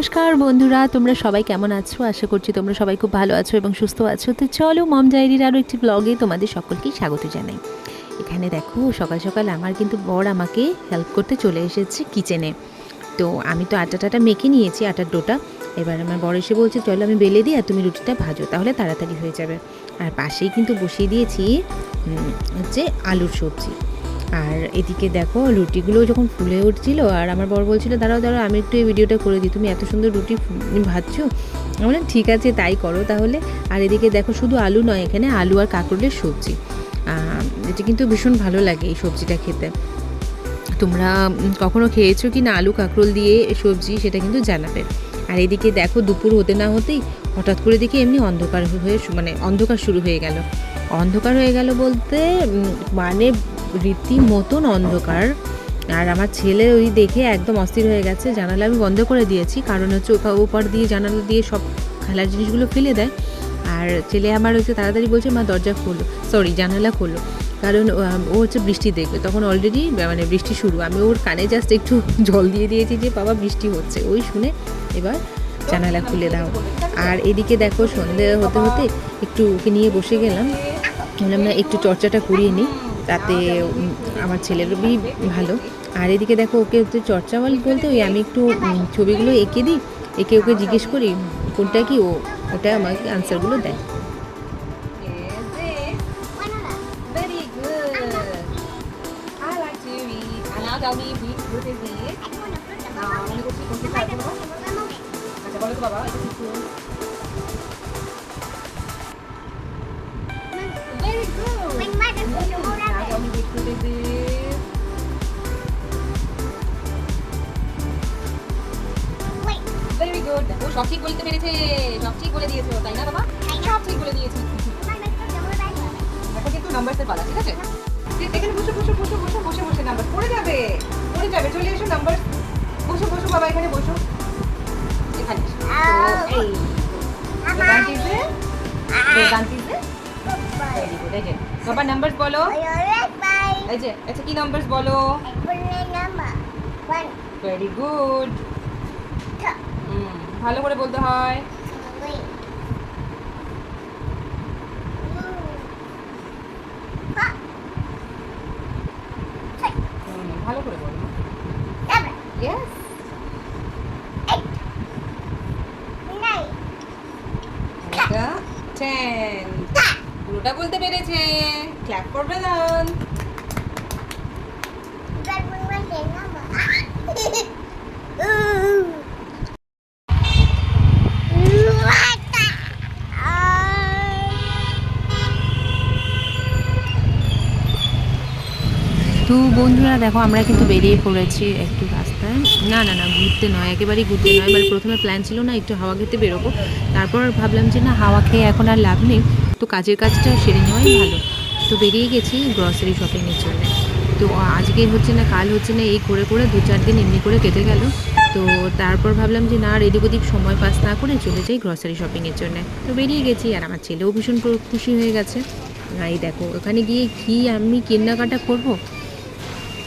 নমস্কার বন্ধুরা, তোমরা সবাই কেমন আছো? আশা করছি তোমরা সবাই খুব ভালো আছো এবং সুস্থ আছো। তো চলো মম ডায়েরির আরও একটি ব্লগে তোমাদের সকলকেই স্বাগত জানাই। এখানে দেখো সকাল সকাল আমার কিন্তু বর আমাকে হেল্প করতে চলে এসেছে কিচেনে। তো আমি তো আটাটা মেখে নিয়েছি, আটার ডোটা। এবার আমার বর এসে বলছে চলো আমি বেলে দিই আর তুমি রুটিটা ভাজো, তাহলে তাড়াতাড়ি হয়ে যাবে। আর পাশেই কিন্তু বসিয়ে দিয়েছি হচ্ছে আলুর সবজি। আর এদিকে দেখো রুটিগুলো যখন ফুলে উঠছিল আর আমার বর বলছিল দাঁড়াও দাঁড়াও আমি একটু এই ভিডিওটা করে দিই, তুমি এত সুন্দর রুটি ভাজছো। আমি বললাম ঠিক আছে তাই করো তাহলে। আর এদিকে দেখো শুধু আলু নয়, এখানে আলু আর কাঁকরোলের সবজি। এটা কিন্তু ভীষণ ভালো লাগে এই সবজিটা খেতে। তোমরা কখনো খেয়েছো কি না আলু কাঁকরোল দিয়ে সবজি, সেটা কিন্তু জানাবে। আর এদিকে দেখো দুপুর হতে না হতেই হঠাৎ করে দেখি এমনি অন্ধকার হয়ে অন্ধকার শুরু হয়ে গেল। অন্ধকার হয়ে গেল বলতে মানে রীতিমতন অন্ধকার। আর আমার ছেলে ওই দেখে একদম অস্থির হয়ে গেছে। জানালা আমি বন্ধ করে দিয়েছি, কারণ হচ্ছে ওপার দিয়ে জানালা দিয়ে সব খেলার জিনিসগুলো ফেলে দেয়। আর ছেলে আমার হচ্ছে তাড়াতাড়ি বলছে মা দরজা খোলো, জানালা খোলো, কারণ ও হচ্ছে বৃষ্টি দেখবে। তখন অলরেডি বৃষ্টি শুরু। আমি ওর কানে জাস্ট একটু জল দিয়ে দিয়েছি যে বাবা বৃষ্টি হচ্ছে, ওই শুনে এবার জানালা খুলে দাও। আর এদিকে দেখো সন্ধে হতে হতে একটু ওকে নিয়ে বসে গেলাম, বললাম না একটু চর্চাটা করিয়ে নিই, তাতে আমার ছেলেরও ভালো। আর এদিকে দেখো ওকে হচ্ছে চর্চা বলতে ওই আমি একটু ছবিগুলো এঁকে দিই, এঁকে ওকে জিজ্ঞেস করি কোনটা কি, ওটা আমাকে আনসারগুলো দেয়। Very good. ও সব ঠিক বলতে পেরেছে, সব ঠিক বলে দিয়েছো তাই না বাবা? সব ঠিক বলে দিয়েছি। এখন কিন্তু নাম্বারসের পালা, ঠিক আছে? এখানে বসে বসে বসে বসে বসে বসে নাম্বার পড়ে যাবে, পড়ে যাবে। চলে এসো নাম্বার, বসো বসো বাবা, এখানে বসো, এখানে এই বেদান্তিতে বেদান্তিতে ভেরি গুড। এই যে বাবা নাম্বারস বলো, এই যে আচ্ছা কি নাম্বারস বলো? Very good. ভালো করে বলতে হয়। ভালো করে বলো। ইয়েস। এটা 10 পুরোটা বলতে পেরেছে। ক্ল্যাপ করবে না। তো বন্ধুরা দেখো আমরা কিন্তু বেরিয়ে পড়েছি একটু রাস্তায়। না না না ঘুরতে নয়, একেবারেই ঘুরতে নয়। মানে প্রথমে প্ল্যান ছিল না একটু হাওয়া খেতে বেরোবো, তারপর ভাবলাম যে না হাওয়া খেয়ে এখন আর লাভ নেই, তো কাজের কাজটা সেরে নেওয়াই ভালো। তো বেরিয়ে গেছি গ্রসারি শপিংয়ের জন্য। তো আজকে হচ্ছে না কাল হচ্ছে না, এই করে করে 2-4 দিন এমনি করে কেটে গেল। তো তারপর ভাবলাম যে না আর এদিক ওদিক সময় পাস না করে চলে যাই গ্রসারি শপিংয়ের জন্য। তো বেরিয়ে গেছি আর আমার ছেলেও ভীষণ খুশি হয়ে গেছে। এই দেখো ওখানে গিয়ে কি আমি কেনাকাটা করবো,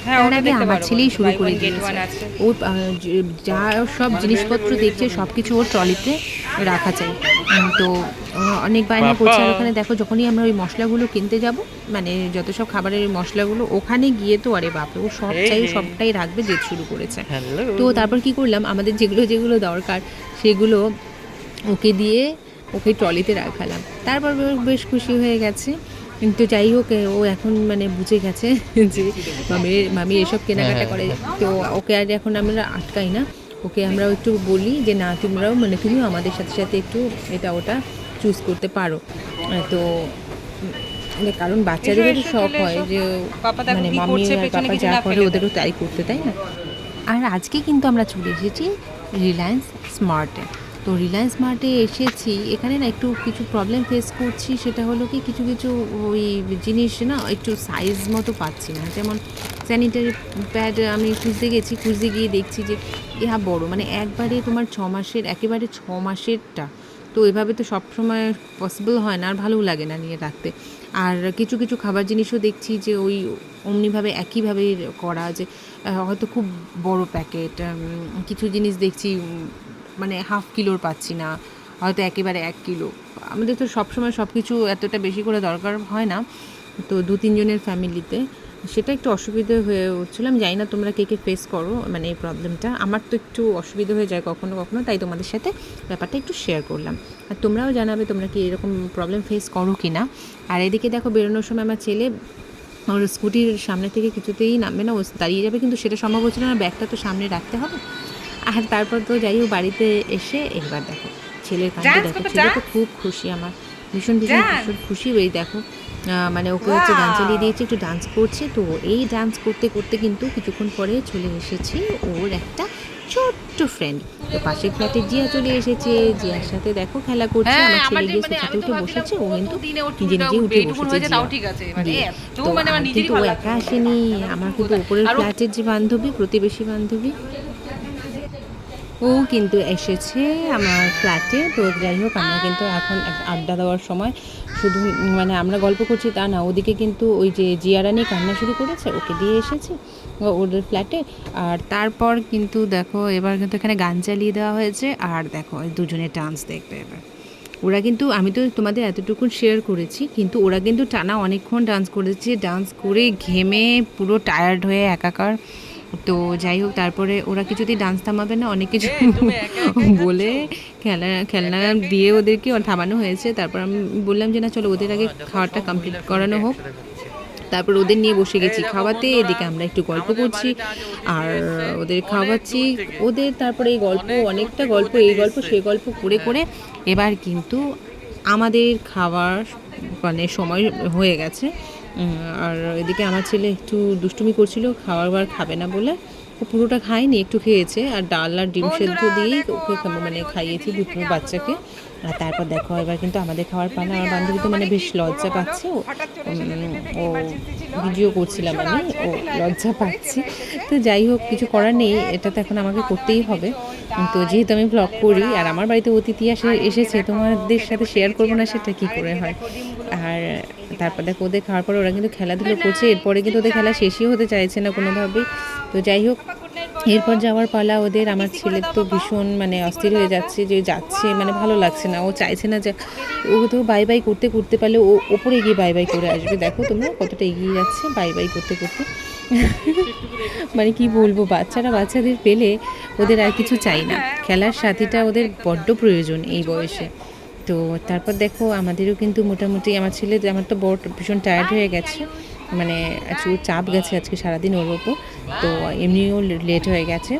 তার আগে আমার ছেলেই শুরু করে দিয়েছে। ও যা সব জিনিসপত্র দেখছে সব কিছু ওর ট্রলিতে রাখা চাই। তো অনেক বায়না করছে। আর ওখানে দেখো যখনই আমরা ওই মশলাগুলো কিনতে যাব, মানে যত সব খাবারের মশলাগুলো, ওখানে গিয়ে তো আরে বাপরে ও সব চাই, সবটাই রাখবে, জেদ শুরু করেছে। তো তারপর কি করলাম, আমাদের যেগুলো যেগুলো দরকার সেগুলো ওকে দিয়ে ওকে ট্রলিতে রাখালাম। তারপর বেশ খুশি হয়ে গেছে। কিন্তু যাই হোক ও এখন মানে বুঝে গেছে যে মামি এসব কেনাকাটা করে। তো ওকে আর এখন আমরা আটকাই না, ওকে আমরা একটু বলি যে না তোমরাও মানে তুমিও আমাদের সাথে সাথে একটু এটা ওটা চুজ করতে পারো। তো কারণ বাচ্চাদেরও শখ হয় যে মানে মাম্মি আর পাপা যা করে ওদেরও তাই করতে, তাই না? আর আজকে কিন্তু আমরা চলে এসেছি রিলায়েন্স স্মার্টে। তো রিলায়েন্স স্মার্টে এসেছি, এখানে না একটু কিছু প্রবলেম ফেস করছি। সেটা হলো কি কিছু কিছু ওই জিনিস না একটু সাইজ মতো পাচ্ছি না। যেমন স্যানিটারি প্যাড আমি খুঁজতে গেছি, খুঁজতে গিয়ে দেখছি যে ইহা বড়, মানে একবারে তোমার 6 মাসের, একেবারে 6 মাসেরটা। তো এভাবে তো সব সময় পসিবল হয় না, আর ভালোও লাগে না নিয়ে রাখতে। আর কিছু কিছু খাবার জিনিসও দেখছি যে ওই অমনিভাবে একইভাবে করা, যে হয়তো খুব বড় প্যাকেট। কিছু জিনিস দেখছি মানে হাফ কিলোর পাচ্ছি না, হয়তো একেবারে 1 কিলো। আমাদের তো সবসময় সব কিছু এতটা বেশি করে দরকার হয় না, তো 2-3 জনের ফ্যামিলিতে সেটা একটু অসুবিধে হয়ে হচ্ছিলো। আমি জানি না তোমরা কে কে ফেস করো মানে এই প্রবলেমটা, আমার তো একটু অসুবিধা হয়ে যায় কখনো কখনো, তাই তোমাদের সাথে ব্যাপারটা একটু শেয়ার করলাম। আর তোমরাও জানাবে তোমরা কি এরকম প্রবলেম ফেস করো কি না। আর এদিকে দেখো বেরোনোর সময় আমার ছেলে ওর স্কুটির সামনে থেকে কিছুতেই নামবে না, ও দাঁড়িয়ে যাবে, কিন্তু সেটা সম্ভব হচ্ছিল না, ব্যাগটা তো সামনে রাখতে হবে। আর তারপর তো যাই হোক বাড়িতে এসে এবার দেখো ছেলের কাণ্ডে দেখো, ছেলে তো খুব খুশি, আমার ভীষণ ভীষণ ভীষণ খুশি। ওই দেখো মানে ওকে হচ্ছে গান চালিয়ে দিয়েছে, একটু ডান্স করছে। তো এই ডান্স করতে করতে কিন্তু কিছুক্ষণ পরে চলে এসেছে ওর একটা ছোট্ট ফ্রেন্ড। তো পাশের ফ্ল্যাটে জিয়া চলে এসেছে, জিয়ার সাথে দেখো খেলা করছে। আমার ছেলে গিয়ে সোফাতে উঠে বসেছে, ও কিন্তু নিজে নিজে উঠে বসেছে জিয়া। তো কিন্তু ও একা আসেনি, আমার কিন্তু উপরের ফ্ল্যাটের যে বান্ধবী, প্রতিবেশী বান্ধবী, ও কিন্তু এসেছে আমার ফ্ল্যাটে। তো যাই হোক আমরা কিন্তু এখন আড্ডা দেওয়ার সময় শুধু মানে আমরা গল্প করছি তা না, ওদিকে কিন্তু ওই যে জিয়ারানি কান্না শুরু করেছে, ওকে দিয়ে এসেছে ওদের ফ্ল্যাটে। আর তারপর কিন্তু দেখো এবার কিন্তু এখানে গান চালিয়ে দেওয়া হয়েছে, আর দেখো এই দুজনের ডান্স দেখবে এবার। ওরা কিন্তু, আমি তো তোমাদের এতটুকু শেয়ার করেছি, কিন্তু ওরা কিন্তু টানা অনেকক্ষণ ডান্স করেছে, ডান্স করে ঘেমে পুরো টায়ার্ড হয়ে একাকার। তো যাই হোক তারপরে ওরা কিছুতেই ডান্স থামাবে না, অনেক কিছু বলে খেলনা দিয়ে ওদেরকে থামানো হয়েছে। তারপর আমি বললাম যে না চলো ওদের আগে খাওয়াটা কমপ্লিট করানো হোক, তারপর ওদের নিয়ে বসে গেছি খাওয়াতে। এদিকে আমরা একটু গল্প করছি আর ওদের খাওয়াচ্ছি ওদের। তারপরে এই গল্প, অনেকটা গল্প, এই গল্প সেই গল্প করে করে এবার কিন্তু আমাদের খাওয়ার মানে সময় হয়ে গেছে। আর এদিকে আমার ছেলে একটু দুষ্টুমি করছিল, খাবার খাবে না বলে, ও পুরোটা খায়নি, একটু খেয়েছে। আর ডাল আর ডিম সেদ্ধ দিয়েই ওকে মানে খাইয়েছি দুটো বাচ্চাকে। আর তারপর দেখো এবার কিন্তু আমাদের খাওয়ার পালা। আমার বান্ধবী তো মানে বেশ লজ্জা পাচ্ছে, ও ভিডিও করছিলাম আমি, ও লজ্জা পাচ্ছি। তো যাই হোক কিছু করার নেই, এটা তো এখন আমাকে করতেই হবে। তো যেহেতু আমি ব্লগ করি আর আমার বাড়িতে অতিথি এসেছে, তোমাদের সাথে শেয়ার করবো না সেটা কি করে হয়। আর তারপর দেখো ওদের খাওয়ার পর ওরা কিন্তু খেলাধুলো করছে, এরপরে কিন্তু ওদের খেলা শেষই হতে চাইছে না কোনোভাবেই। তো যাই হোক এরপর যাওয়ার পালা ওদের। আমার ছেলের তো ভীষণ মানে অস্থির হয়ে যাচ্ছে যে যাচ্ছে, মানে ভালো লাগছে না, ও চাইছে না যে, ও তো বাই বাই করতে করতে পারলে ও ওপরে গিয়ে বাই বাই করে আসবে। দেখো তোমরা কতটা এগিয়ে যাচ্ছে বাই বাই করতে করতে। মানে কি বলবো, বাচ্চাদের পেলে ওদের আর কিছু চাই না, খেলার সাথীটা ওদের বড্ড প্রয়োজন এই বয়সে। তো তারপর দেখো আমাদেরও কিন্তু মোটামুটি, আমার ছেলে, আমার তো বড় ভীষণ টায়ার্ড হয়ে গেছে, মানে আজকে চাপ গেছে আজকে সারাদিন ওর ওপর, তো এমনিও লেট হয়ে গেছে।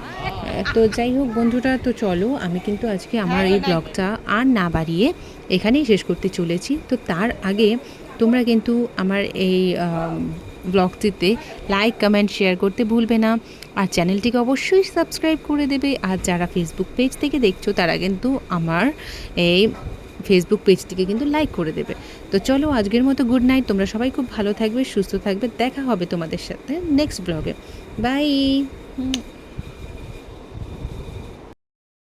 তো যাই হোক বন্ধুরা, তো চলো আমি কিন্তু আজকে আমার এই ব্লগটা আর না বাড়িয়ে এখানেই শেষ করতে চলেছি। তো তার আগে তোমরা কিন্তু আমার এই ব্লগটিতে লাইক কমেন্ট শেয়ার করতে ভুলবে না, আর চ্যানেলটিকে অবশ্যই সাবস্ক্রাইব করে দেবে। আর যারা ফেসবুক পেজ থেকে দেখছো তারা কিন্তু আমার এই ফেসবুক পেজটিকে কিন্তু লাইক করে দেবে। তো চলো আজকের মতো গুড নাইট, তোমরা সবাই খুব ভালো থাকবে, সুস্থ থাকবে, দেখা হবে তোমাদের সাথে নেক্সট ব্লগে। বাই।